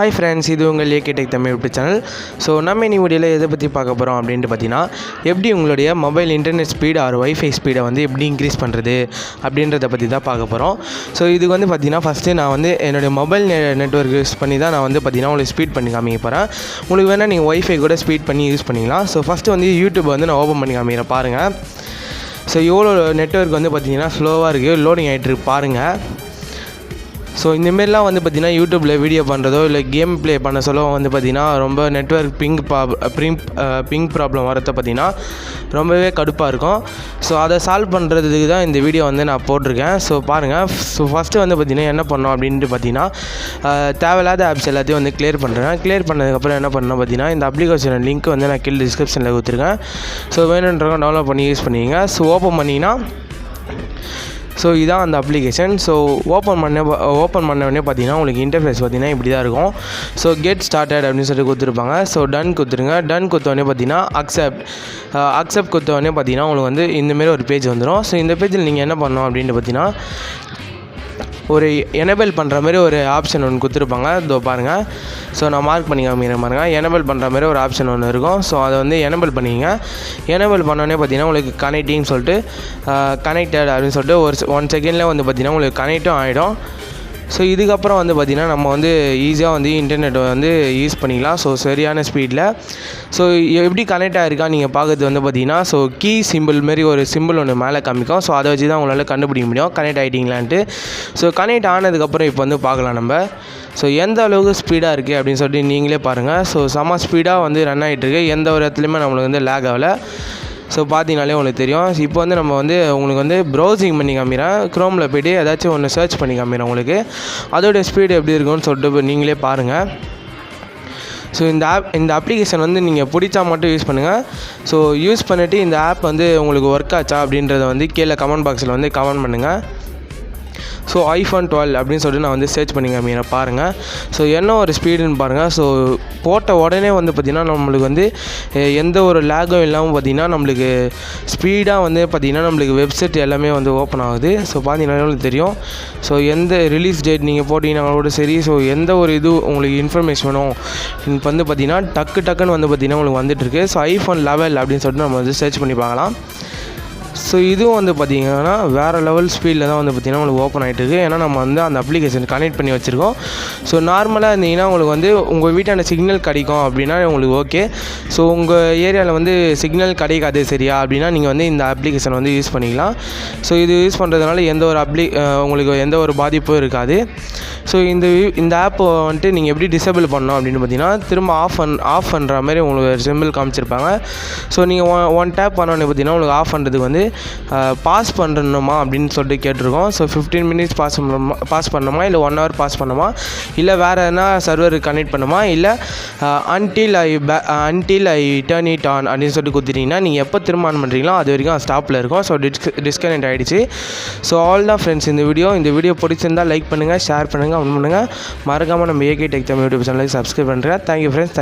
Hi friends, இது உங்கள் AK tech Tamil YouTube channel. So நம்ம இந்த வீடியோவில் எதை பற்றி பார்க்க போகிறோம் அப்படின்ட்டு பார்த்தீங்கன்னா, எப்படி உங்களுடைய mobile internet speed or wifi ஸ்பீடை வந்து எப்படி இன்க்ரீஸ் பண்ணுறது அப்படின்றத பற்றி தான் பார்க்க போகிறோம். ஸோ இதுக்கு வந்து பார்த்தீங்கன்னா, ஃபஸ்ட்டு நான் வந்து என்னுடைய மொபைல் நெட்வொர்க் யூஸ் பண்ணி தான் நான் வந்து பார்த்தீங்கன்னா உங்களுக்கு ஸ்பீட் பண்ணி காமிக்க போகிறேன். உங்களுக்கு வேணால் நீங்கள் வைஃபை கூட ஸ்பீட் பண்ணி யூஸ் பண்ணிக்கலாம். ஸோ ஃபஸ்ட்டு வந்து யூடியூப் வந்து நான் ஓப்பன் பண்ணி காமிக்கிறேன் பாருங்கள். ஸோ எவ்வளோ நெட்வொர்க் வந்து பார்த்தீங்கன்னா ஸ்லோவாக இருக்குது, லோடிங் ஆகிட்டுருக்கு பாருங்கள். ஸோ இந்தமாரிலாம் வந்து பார்த்திங்கன்னா யூடியூப்பில் வீடியோ பண்ணுறதோ இல்லை கேம் ப்ளே பண்ண சொல்ல வந்து பார்த்திங்கன்னா ரொம்ப நெட்வொர்க் பிங் ப்ராப்ளம் வரதை பார்த்திங்கன்னா ரொம்பவே கடுப்பாக இருக்கும். ஸோ அதை சால்வ் பண்ணுறதுக்கு தான் இந்த வீடியோ வந்து நான் போட்டிருக்கேன். ஸோ பாருங்கள். ஸோ ஃபஸ்ட்டு வந்து பார்த்திங்கன்னா என்ன பண்ணோம் அப்படின்ட்டு பார்த்திங்கன்னா, தேவையில்லாத ஆப்ஸ் எல்லாத்தையும் வந்து கிளியர் பண்ணுறேன். கிளியர் பண்ணதுக்கப்புறம் என்ன பண்ணோம் பார்த்திங்கன்னா, இந்த அப்ளிகேஷன் லிங்க் வந்து நான் கீழே டிஸ்கிரிப்ஷனில் கொடுத்துருக்கேன். ஸோ வேணுன்றவங்க டவுன்லோட் பண்ணி யூஸ் பண்ணிங்க. ஸோ ஓப்பன் பண்ணிங்கன்னா ஸோ இதான் அந்த அப்ளிகேஷன். ஸோ ஓப்பன் பண்ண உடனே பார்த்தீங்கன்னா உங்களுக்கு இன்டர்ஃபேஸ் பார்த்தீங்கன்னா இப்படி தான் இருக்கும். ஸோ கெட் ஸ்டார்டட் அப்படின்னு சொல்லி கொடுத்துருப்பாங்க. ஸோ டன் கொடுத்துருங்க. டன் கொடுத்தோடனே பார்த்தீங்கன்னா அக்செப்ட் கொடுத்தோடனே பார்த்தீங்கன்னா உங்களுக்கு வந்து இந்தமாரி ஒரு பேஜ் வந்துடும். ஸோ இந்த பேஜில் நீங்கள் என்ன பண்ணணும் அப்படின்ட்டு பார்த்தீங்கன்னா, ஒரு எனேபிள் பண்ணுற மாதிரி ஒரு ஆப்ஷன் ஒன்று கொடுத்துருப்பாங்க. இதோ பாருங்கள். ஸோ நான் மார்க் பண்ணி காமிக்கிறேன் பாருங்கள். எனேபிள் பண்ணுற மாதிரி ஒரு ஆப்ஷன் ஒன்று இருக்கும். ஸோ அதை வந்து எனேபிள் பண்ணிங்க. எனேபிள் பண்ணோடனே பார்த்தீங்கன்னா உங்களுக்கு கனெக்டிங்னு சொல்லிட்டு கனெக்டட் அப்படின்னு சொல்லிட்டு ஒரு 1 செகண்டில் வந்து பார்த்திங்கன்னா உங்களுக்கு கனெக்டும் ஆகிடும். ஸோ இதுக்கப்புறம் வந்து பார்த்திங்கன்னா நம்ம வந்து ஈஸியாக வந்து இன்டர்நெட் வந்து யூஸ் பண்ணிக்கலாம். ஸோ சரியான ஸ்பீடில். ஸோ எப்படி கனெக்ட் ஆகிருக்கா நீங்கள் பார்க்குறது வந்து பார்த்திங்கன்னா, ஸோ கீ சிம்பிள் மாரி ஒரு சிம்பிள் ஒன்று மேலே காமிக்கும். ஸோ அதை வச்சு தான் உங்களால் கண்டுபிடிக்க முடியும் கனெக்ட் ஆகிட்டிங்களான்ட்டு. ஸோ கனெக்ட் ஆனதுக்கப்புறம் இப்போ வந்து பார்க்கலாம் நம்ம. ஸோ எந்த அளவுக்கு ஸ்பீடாக இருக்குது அப்படின்னு சொல்லிட்டு நீங்களே பாருங்கள். ஸோ செம்ம ஸ்பீடாக வந்து ரன் ஆகிட்டுருக்கு. எந்த ஒரு இடத்துலையுமே நம்மளுக்கு வந்து லேக் ஆகலை. ஸோ பார்த்தீங்கனாலே உங்களுக்கு தெரியும். இப்போ வந்து நம்ம வந்து உங்களுக்கு வந்து ப்ரௌசிங் பண்ணி காமிக்கிறேன். க்ரோமில் போய்ட்டு ஏதாச்சும் ஒன்று சர்ச் பண்ணி காமிக்கிறேன் உங்களுக்கு. அதோடய ஸ்பீடு எப்படி இருக்குன்னு சொல்லிட்டு நீங்களே பாருங்கள். ஸோ இந்த அப்ளிகேஷன் வந்து நீங்கள் பிடிச்சா மட்டும் யூஸ் பண்ணுங்கள். ஸோ யூஸ் பண்ணிவிட்டு இந்த ஆப் வந்து உங்களுக்கு ஒர்க் ஆச்சா அப்படின்றத வந்து கீழே கமெண்ட் பாக்ஸில் வந்து கமெண்ட் பண்ணுங்கள். ஸோ iPhone 12 அப்படின்னு சொல்லிட்டு நான் வந்து சர்ச் பண்ணி காமிக்கிறேன் பாருங்கள். ஸோ என்ன ஒரு ஸ்பீடுன்னு பாருங்கள். ஸோ போட்ட உடனே வந்து பார்த்திங்கன்னா நம்மளுக்கு வந்து எந்த ஒரு லேகும் இல்லாமல் பார்த்திங்கன்னா நம்மளுக்கு ஸ்பீடாக வந்து பார்த்திங்கன்னா நம்மளுக்கு வெப்சைட் எல்லாமே வந்து ஓப்பன் ஆகுது. ஸோ பார்த்தீங்கன்னா உங்களுக்கு தெரியும். ஸோ எந்த ரிலீஸ் டேட் நீங்கள் போட்டிங்கனாங்களோட சரி, ஸோ எந்த ஒரு இது உங்களுக்கு இன்ஃபர்மேஷன் வேணும் இப்போ வந்து பார்த்திங்கன்னா டக்குன்னு வந்து பார்த்திங்கன்னா உங்களுக்கு வந்துட்டுருக்கு. ஸோ iPhone 11 அப்படின்னு சொல்லிட்டு நம்ம வந்து சர்ச் பண்ணி பார்க்கலாம். ஸோ இதுவும் வந்து பார்த்திங்கன்னா வேறு லெவல் ஸ்பீடில் தான் வந்து பார்த்திங்கன்னா உங்களுக்கு ஓப்பன் ஆகிட்டு இருக்குது. ஏன்னா நம்ம வந்து அந்த அப்ளிகேஷன் கனெக்ட் பண்ணி வச்சுருக்கோம். ஸோ நார்மலாக இருந்தீங்கன்னா உங்களுக்கு வந்து உங்கள் வீட்டான சிக்னல் கிடைக்கும் அப்படின்னா உங்களுக்கு ஓகே. ஸோ உங்கள் ஏரியாவில் வந்து சிக்னல் கிடைக்காது சரியா அப்படின்னா நீங்கள் வந்து இந்த அப்ளிகேஷன் வந்து யூஸ் பண்ணிக்கலாம். ஸோ இது யூஸ் பண்ணுறதுனால எந்த ஒரு உங்களுக்கு எந்த ஒரு பாதிப்பும் இருக்காது. ஸோ இந்த ஆப்பை வந்துட்டு நீங்கள் எப்படி டிசேபிள் பண்ணணும் அப்படின்னு பார்த்தீங்கன்னா, திரும்ப ஆஃப் பண்ணுற மாதிரி உங்களுக்கு சிம்பிள் காமிச்சிருப்பாங்க. ஸோ நீங்கள் ஒன் டேப் பண்ணோன்னு பார்த்தீங்கன்னா உங்களுக்கு ஆஃப் பண்ணுறதுக்கு வந்து பாஸ் பண்ணணுமா அப்படின்னு சொல்லிட்டு கேட்டிருக்கோம். ஸோ 15 மினிட்ஸ் பாஸ் பண்ணணுமா, இல்லை 1 hour பாஸ் பண்ணணுமா, இல்லை வேறு எதனா சர்வர் கனெக்ட் பண்ணுமா, இல்லை until I turn it on அப்படின்னு சொல்லிட்டு கொடுத்துட்டிங்கன்னா நீங்கள் எப்போ திரும்ப ஆன் பண்ணுறீங்களோ அது வரைக்கும் ஸ்டாப்பில் இருக்கும். ஸோ டிஸ்கனெக்ட் ஆகிடுச்சு. ஸோ ஆல் தான் ஃப்ரெண்ட்ஸ் இந்த வீடியோ பிடிச்சிருந்தால் லைக் பண்ணுங்கள், ஷேர் பண்ணுங்கள், கமெண்ட் பண்ணுங்கள். மறக்காமல் நம்ம ஏகே டெக் தமிழ் யூடியூப் சேனலுக்கு சப்ஸ்கிரைப் பண்ணுறேன். Thank you friends.